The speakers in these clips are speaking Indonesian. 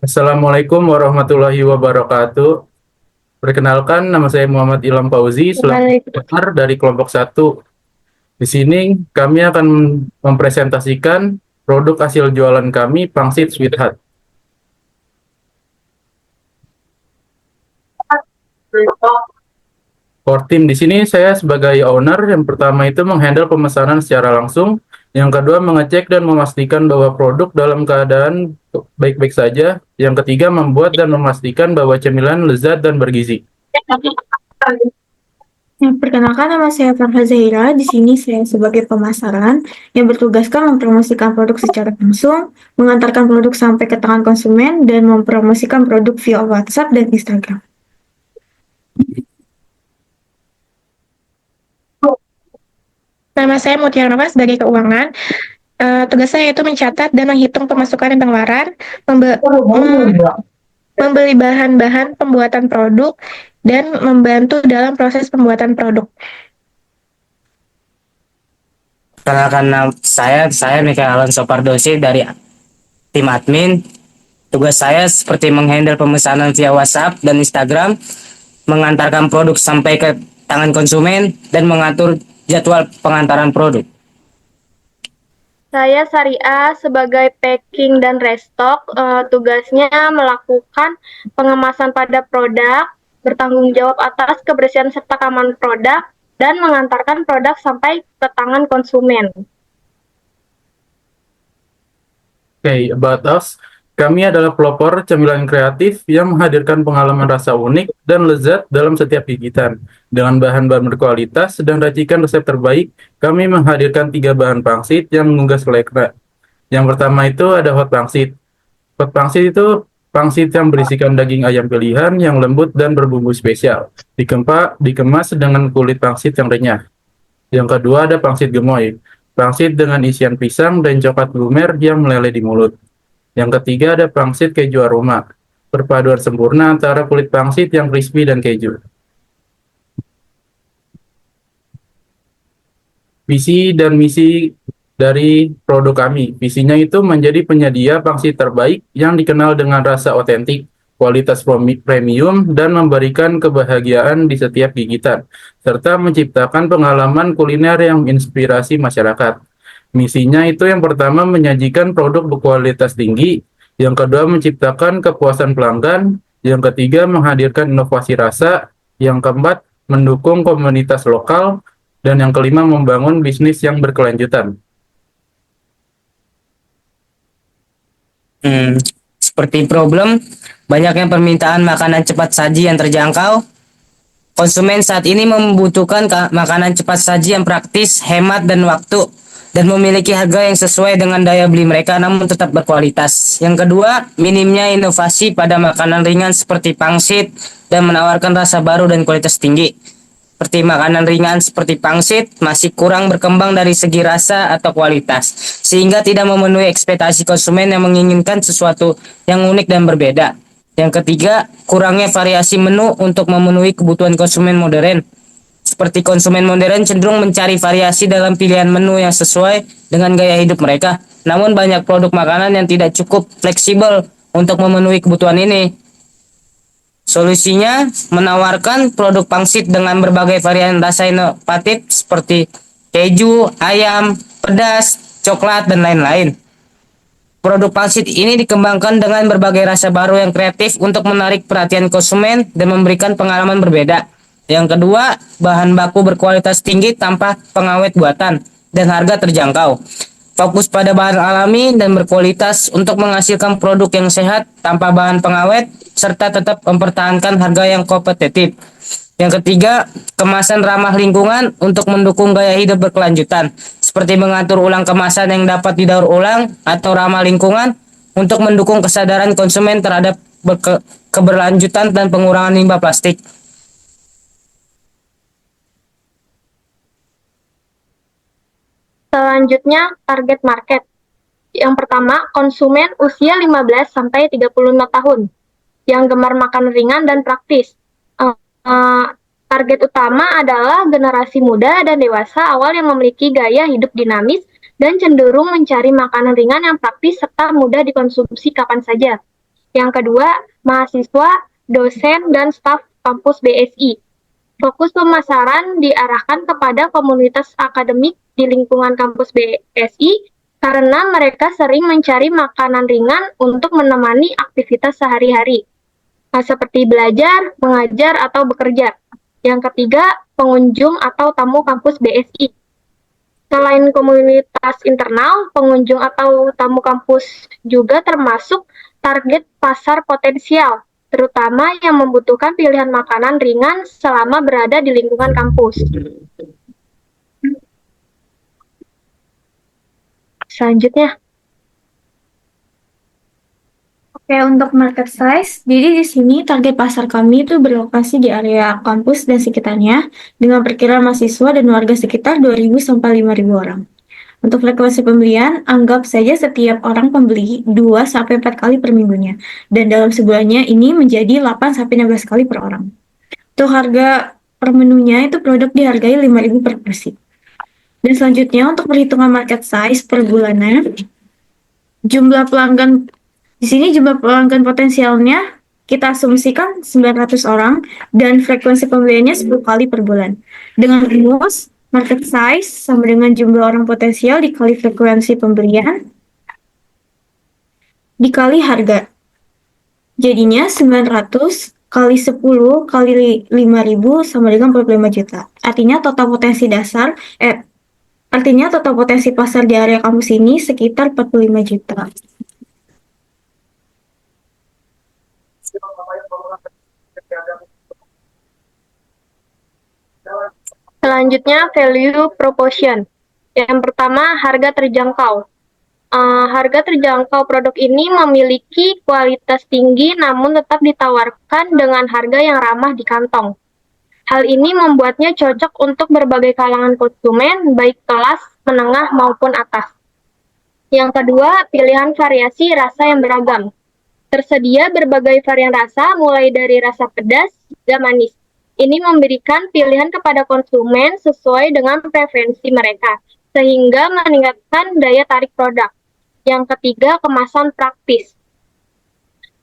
Assalamualaikum warahmatullahi wabarakatuh. Perkenalkan, nama saya Muhammad Ilham Fauzi, selaku Waalaikumsalam. partner dari kelompok satu. Di sini kami akan mempresentasikan produk hasil jualan kami, Pangsit Sweet Heart. Core team di sini saya sebagai owner, yang pertama itu menghandle pemesanan secara langsung, yang kedua mengecek dan memastikan bahwa produk dalam keadaan baik-baik saja, yang ketiga membuat dan memastikan bahwa cemilan lezat dan bergizi. Perkenalkan, nama saya Farha Zahira. Di sini saya sebagai pemasaran yang bertugaskan mempromosikan produk secara langsung, mengantarkan produk sampai ke tangan konsumen, dan mempromosikan produk via WhatsApp dan Instagram. Nama saya Mutiara Nova sebagai keuangan. Tugas saya itu mencatat dan menghitung pemasukan dan pengeluaran, membeli bahan-bahan pembuatan produk, dan membantu dalam proses pembuatan produk. Kenalkan saya Mikael Alonso Pardosi dari tim admin. Tugas saya seperti menghandle pemesanan via WhatsApp dan Instagram, mengantarkan produk sampai ke tangan konsumen, dan mengatur jadwal pengantaran produk. Saya Saria sebagai packing dan restock, tugasnya melakukan pengemasan pada produk, bertanggung jawab atas kebersihan serta keamanan produk, dan mengantarkan produk sampai ke tangan konsumen. Okay, about us. Kami adalah pelopor cemilan kreatif yang menghadirkan pengalaman rasa unik dan lezat dalam setiap gigitan. Dengan bahan-bahan berkualitas dan racikan resep terbaik, kami menghadirkan 3 bahan pangsit yang menggugah selera. Yang pertama itu ada hot pangsit. Hot pangsit itu pangsit yang berisikan daging ayam pilihan yang lembut dan berbumbu spesial. Dikemas dengan kulit pangsit yang renyah. Yang kedua ada pangsit gemoy. Pangsit dengan isian pisang dan coklat lumer yang meleleh di mulut. Yang ketiga ada pangsit keju aroma, perpaduan sempurna antara kulit pangsit yang crispy dan keju. Visi dan misi dari produk kami. Visinya itu menjadi penyedia pangsit terbaik yang dikenal dengan rasa otentik, kualitas premium, dan memberikan kebahagiaan di setiap gigitan, serta menciptakan pengalaman kuliner yang menginspirasi masyarakat. Misinya itu yang pertama menyajikan produk berkualitas tinggi, yang kedua menciptakan kepuasan pelanggan, yang ketiga menghadirkan inovasi rasa, yang keempat mendukung komunitas lokal, dan yang kelima membangun bisnis yang berkelanjutan. Seperti problem, banyaknya permintaan makanan cepat saji yang terjangkau. Konsumen saat ini membutuhkan makanan cepat saji yang praktis, hemat dan waktu, dan memiliki harga yang sesuai dengan daya beli mereka namun tetap berkualitas. Yang kedua, minimnya inovasi pada makanan ringan seperti pangsit dan menawarkan rasa baru dan kualitas tinggi. Seperti makanan ringan seperti pangsit masih kurang berkembang dari segi rasa atau kualitas, sehingga tidak memenuhi ekspektasi konsumen yang menginginkan sesuatu yang unik dan berbeda. Yang ketiga, kurangnya variasi menu untuk memenuhi kebutuhan konsumen modern. Seperti konsumen modern cenderung mencari variasi dalam pilihan menu yang sesuai dengan gaya hidup mereka. Namun banyak produk makanan yang tidak cukup fleksibel untuk memenuhi kebutuhan ini. Solusinya menawarkan produk pangsit dengan berbagai varian rasa inovatif seperti keju, ayam, pedas, coklat, dan lain-lain. Produk pangsit ini dikembangkan dengan berbagai rasa baru yang kreatif untuk menarik perhatian konsumen dan memberikan pengalaman berbeda. Yang kedua, bahan baku berkualitas tinggi tanpa pengawet buatan dan harga terjangkau. Fokus pada bahan alami dan berkualitas untuk menghasilkan produk yang sehat tanpa bahan pengawet, serta tetap mempertahankan harga yang kompetitif. Yang ketiga, kemasan ramah lingkungan untuk mendukung gaya hidup berkelanjutan, seperti mengatur ulang kemasan yang dapat didaur ulang atau ramah lingkungan untuk mendukung kesadaran konsumen terhadap keberlanjutan dan pengurangan limbah plastik. Selanjutnya, target market. Yang pertama, konsumen usia 15 sampai 35 tahun yang gemar makan ringan dan praktis. Target utama adalah generasi muda dan dewasa awal yang memiliki gaya hidup dinamis dan cenderung mencari makanan ringan yang praktis serta mudah dikonsumsi kapan saja. Yang kedua, mahasiswa, dosen, dan staf kampus BSI. Fokus pemasaran diarahkan kepada komunitas akademik di lingkungan kampus BSI karena mereka sering mencari makanan ringan untuk menemani aktivitas sehari-hari, seperti belajar, mengajar, atau bekerja. Yang ketiga, pengunjung atau tamu kampus BSI. Selain komunitas internal, pengunjung atau tamu kampus juga termasuk target pasar potensial, terutama yang membutuhkan pilihan makanan ringan selama berada di lingkungan kampus. Selanjutnya, Oke, untuk market size, jadi di sini target pasar kami itu berlokasi di area kampus dan sekitarnya dengan perkiraan mahasiswa dan warga sekitar 2.000 sampai 5.000 orang. Untuk frekuensi pembelian, anggap saja setiap orang pembeli 2 sampai 4 kali per minggunya. Dan dalam sebulannya ini menjadi 8 sampai 16 kali per orang. Untuk harga per menunya itu produk dihargai 5.000 per porsi. Dan selanjutnya untuk perhitungan market size per bulannya, jumlah pelanggan di sini jumlah pelanggan potensialnya kita asumsikan 900 orang dan frekuensi pembeliannya 10 kali per bulan. Dengan rumus, market size sama dengan jumlah orang potensial dikali frekuensi pembelian dikali harga. Jadinya 900 kali 10 kali 5.000 sama dengan 45 juta. Artinya total potensi pasar di area kampus ini sekitar 45 juta. selanjutnya value proposition. Yang pertama, harga terjangkau. Harga terjangkau produk ini memiliki kualitas tinggi namun tetap ditawarkan dengan harga yang ramah di kantong. Hal ini membuatnya cocok untuk berbagai kalangan konsumen, baik kelas, menengah, maupun atas. Yang kedua, pilihan variasi rasa yang beragam. Tersedia berbagai varian rasa, mulai dari rasa pedas hingga manis. Ini memberikan pilihan kepada konsumen sesuai dengan preferensi mereka, sehingga meningkatkan daya tarik produk. Yang ketiga, kemasan praktis.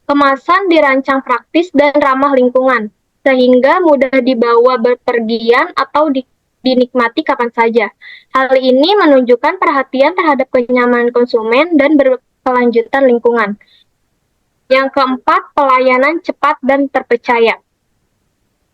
Kemasan dirancang praktis dan ramah lingkungan, sehingga mudah dibawa berpergian atau dinikmati kapan saja. Hal ini menunjukkan perhatian terhadap kenyamanan konsumen dan berkelanjutan lingkungan. Yang keempat, pelayanan cepat dan terpercaya.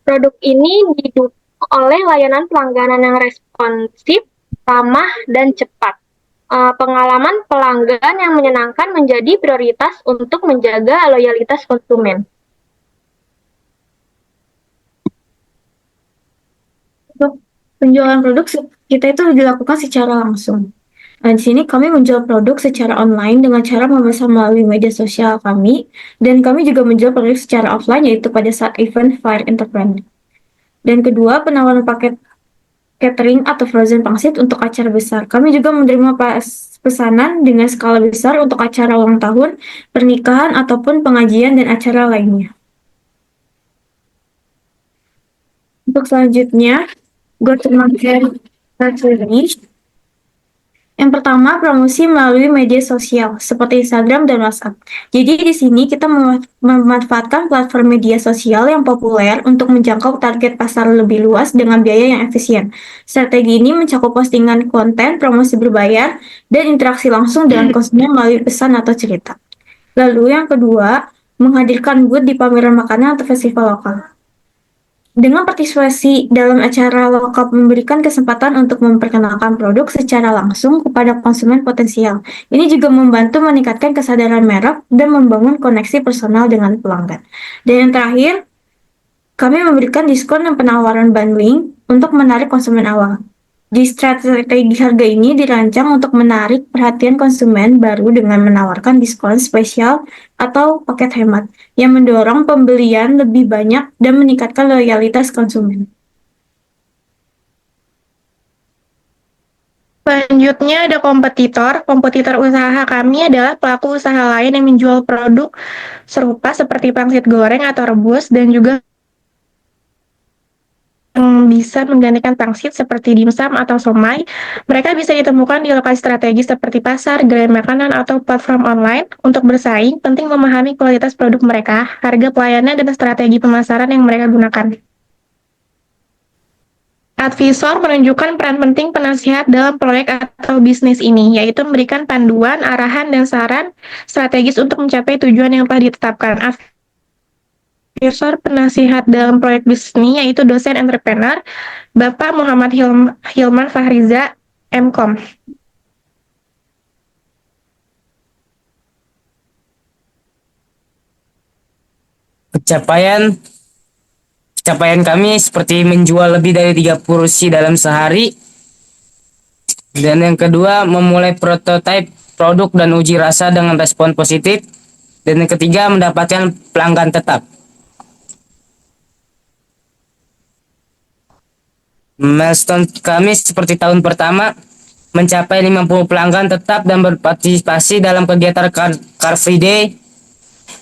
Produk ini didukung oleh layanan pelanggan yang responsif, ramah, dan cepat. Pengalaman pelanggan yang menyenangkan menjadi prioritas untuk menjaga loyalitas konsumen. Untuk penjualan produk kita itu dilakukan secara langsung. Nah, di sini kami menjual produk secara online dengan cara memesan melalui media sosial kami, dan kami juga menjual produk secara offline yaitu pada saat event Fire Entrepreneur. Dan kedua, penawaran paket catering atau frozen pangsit untuk acara besar. Kami juga menerima pesanan dengan skala besar untuk acara ulang tahun, pernikahan, ataupun pengajian dan acara lainnya. Untuk selanjutnya, go-to-market strategi. Yang pertama, promosi melalui media sosial seperti Instagram dan WhatsApp. Jadi di sini kita memanfaatkan platform media sosial yang populer untuk menjangkau target pasar lebih luas dengan biaya yang efisien. Strategi ini mencakup postingan konten, promosi berbayar, dan interaksi langsung dengan konsumen melalui pesan atau cerita. Lalu yang kedua, menghadirkan booth di pameran makanan atau festival lokal. Dengan partisipasi dalam acara lokal memberikan kesempatan untuk memperkenalkan produk secara langsung kepada konsumen potensial. Ini juga membantu meningkatkan kesadaran merek dan membangun koneksi personal dengan pelanggan. Dan yang terakhir, kami memberikan diskon dan penawaran bundling untuk menarik konsumen awal. Di strategi harga ini dirancang untuk menarik perhatian konsumen baru dengan menawarkan diskon spesial atau paket hemat yang mendorong pembelian lebih banyak dan meningkatkan loyalitas konsumen. Selanjutnya ada kompetitor. Kompetitor usaha kami adalah pelaku usaha lain yang menjual produk serupa seperti pangsit goreng atau rebus dan juga bisa menggantikan pangsit seperti dimsum atau somai. Mereka bisa ditemukan di lokasi strategis seperti pasar, gerai makanan, atau platform online. Untuk bersaing, penting memahami kualitas produk mereka, harga pelayanan, dan strategi pemasaran yang mereka gunakan. Advisor menunjukkan peran penting penasihat dalam proyek atau bisnis ini, yaitu memberikan panduan, arahan, dan saran strategis untuk mencapai tujuan yang telah ditetapkan. Advisor penasihat dalam proyek bisnis ini yaitu dosen entrepreneur, Bapak Muhammad Hilman Fahriza, MKOM. Pencapaian kami seperti menjual lebih dari 3 kursi dalam sehari. Dan yang kedua, memulai prototipe produk dan uji rasa dengan respon positif. Dan yang ketiga, mendapatkan pelanggan tetap. Milestone kami seperti tahun pertama, mencapai 50 pelanggan tetap dan berpartisipasi dalam kegiatan Car Free Day.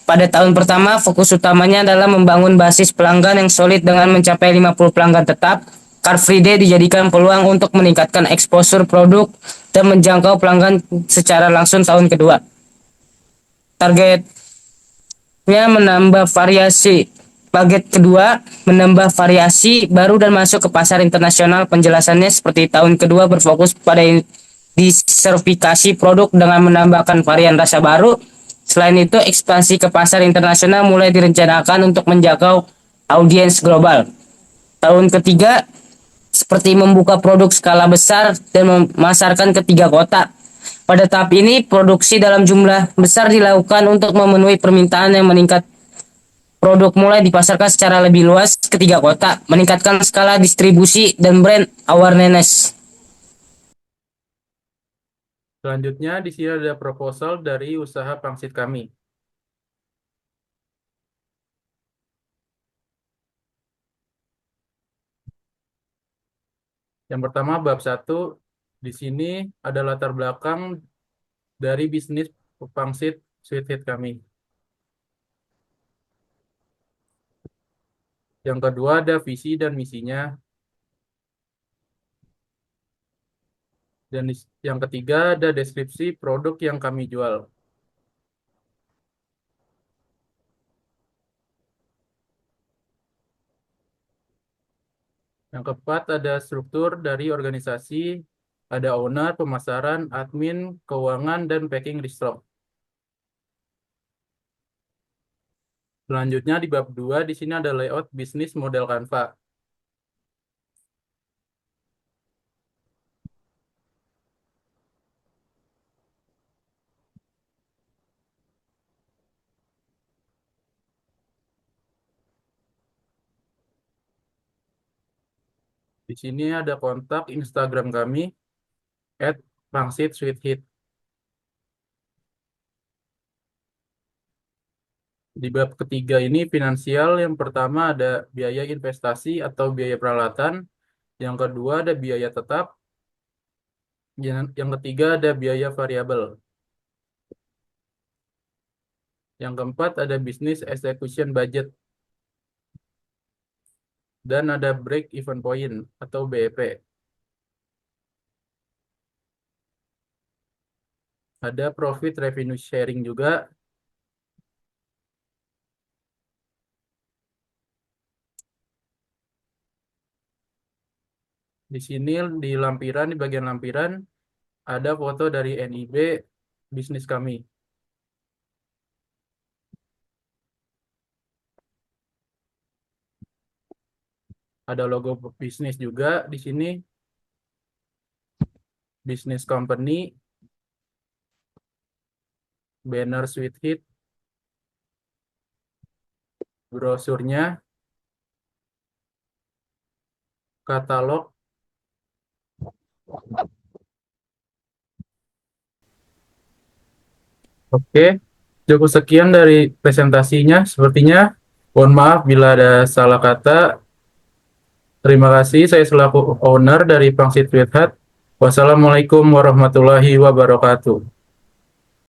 Pada tahun pertama, fokus utamanya adalah membangun basis pelanggan yang solid dengan mencapai 50 pelanggan tetap. Car Free Day dijadikan peluang untuk meningkatkan eksposur produk dan menjangkau pelanggan secara langsung tahun kedua. Targetnya menambah variasi. Target kedua, menambah variasi baru dan masuk ke pasar internasional. Penjelasannya seperti tahun kedua berfokus pada diversifikasi produk dengan menambahkan varian rasa baru. Selain itu, ekspansi ke pasar internasional mulai direncanakan untuk menjangkau audiens global. Tahun ketiga, seperti membuka produk skala besar dan memasarkan ke 3 kota. Pada tahap ini, produksi dalam jumlah besar dilakukan untuk memenuhi permintaan yang meningkat. Produk mulai dipasarkan secara lebih luas ke 3 kota, meningkatkan skala distribusi dan brand awareness. Selanjutnya, di sini ada proposal dari usaha pangsit kami. Yang pertama, bab 1, di sini ada latar belakang dari bisnis pangsit Sweet Hit kami. Yang kedua, ada visi dan misinya. Dan yang ketiga, ada deskripsi produk yang kami jual. Yang keempat, ada struktur dari organisasi, ada owner, pemasaran, admin, keuangan, dan packing restock. Selanjutnya di bab 2, di sini ada layout bisnis model Canva. Di sini ada kontak Instagram kami, @pangsitsweethit. Di bab ketiga ini finansial, yang pertama ada biaya investasi atau biaya peralatan, yang kedua ada biaya tetap, yang ketiga ada biaya variabel, yang keempat ada business execution budget, dan ada break even point atau BEP. Ada profit revenue sharing juga. Di sini di lampiran, di bagian lampiran ada foto dari NIB bisnis kami. Ada logo bisnis juga di sini. Business company, banner Sweet Hit, brosurnya, katalog. Oke, cukup sekian dari presentasinya. Sepertinya, mohon maaf bila ada salah kata. Terima kasih, saya selaku owner dari Pangsit Sweet Hut. Wassalamualaikum warahmatullahi wabarakatuh.